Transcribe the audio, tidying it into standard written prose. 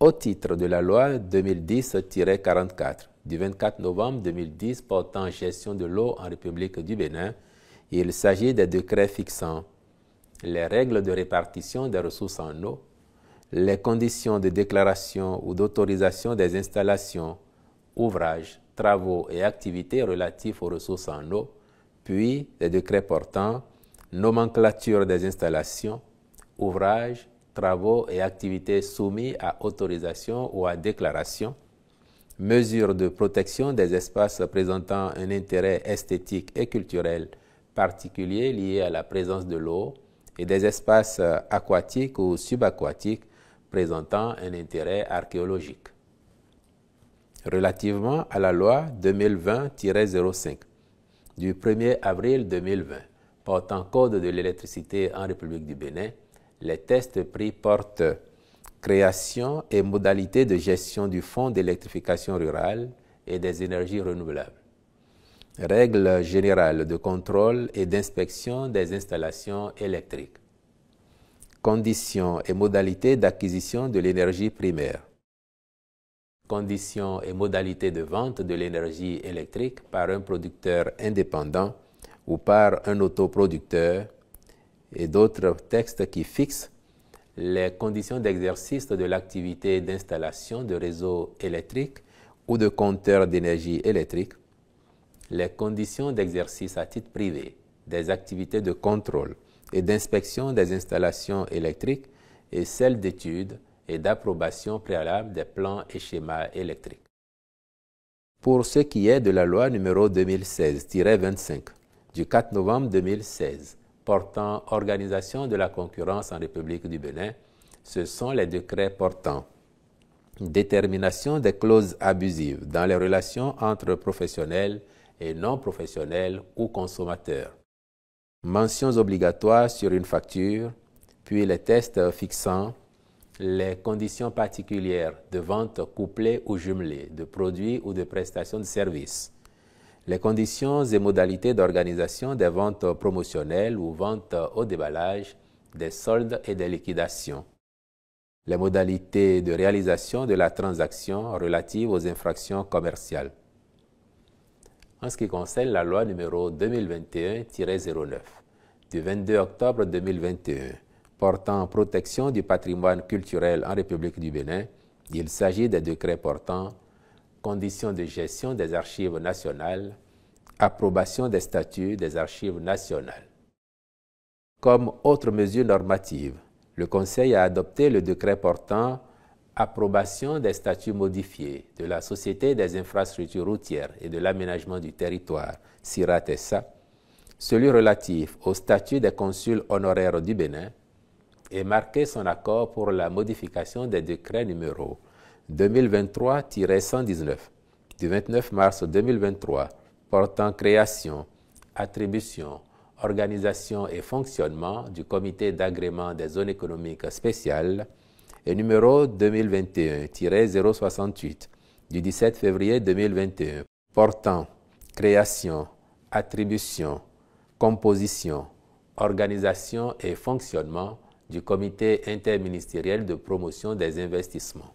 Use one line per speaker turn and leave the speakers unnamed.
au titre de la loi 2010-44 du 24 novembre 2010 portant gestion de l'eau en République du Bénin, il s'agit des décrets fixant les règles de répartition des ressources en eau, les conditions de déclaration ou d'autorisation des installations, ouvrages, travaux et activités relatifs aux ressources en eau, puis les décrets portant nomenclature des installations, ouvrages, travaux et activités soumis à autorisation ou à déclaration, mesures de protection des espaces présentant un intérêt esthétique et culturel particulier lié à la présence de l'eau et des espaces aquatiques ou subaquatiques présentant un intérêt archéologique. Relativement à la loi 2020-05 du 1er avril 2020 portant Code de l'électricité en République du Bénin, les tests pris portent création et modalités de gestion du Fonds d'électrification rurale et des énergies renouvelables, règles générales de contrôle et d'inspection des installations électriques, conditions et modalités d'acquisition de l'énergie primaire, conditions et modalités de vente de l'énergie électrique par un producteur indépendant ou par un autoproducteur, et d'autres textes qui fixent les conditions d'exercice de l'activité d'installation de réseaux électriques ou de compteurs d'énergie électrique, les conditions d'exercice à titre privé des activités de contrôle et d'inspection des installations électriques et celles d'études et d'approbation préalable des plans et schémas électriques. Pour ce qui est de la loi numéro 2016-25 du 4 novembre 2016 portant organisation de la concurrence en République du Bénin, ce sont les décrets portant détermination des clauses abusives dans les relations entre professionnels et non professionnels ou consommateurs, mentions obligatoires sur une facture, puis les tests fixant les conditions particulières de vente couplée ou jumelée de produits ou de prestations de services, les conditions et modalités d'organisation des ventes promotionnelles ou ventes au déballage, des soldes et des liquidations, les modalités de réalisation de la transaction relative aux infractions commerciales. En ce qui concerne la loi numéro 2021-09 du 22 octobre 2021 portant protection du patrimoine culturel en République du Bénin, il s'agit des décrets portant conditions de gestion des archives nationales, approbation des statuts des archives nationales. Comme autre mesure normative, le Conseil a adopté le décret portant approbation des statuts modifiés de la Société des infrastructures routières et de l'aménagement du territoire, SIRAT-SA, celui relatif au statut des consuls honoraires du Bénin, et marqué son accord pour la modification des décrets numéro 2023-119 du 29 mars 2023 portant création, attribution, organisation et fonctionnement du comité d'agrément des zones économiques spéciales et numéro 2021-068 du 17 février 2021 portant création, attribution, composition, organisation et fonctionnement du comité interministériel de promotion des investissements.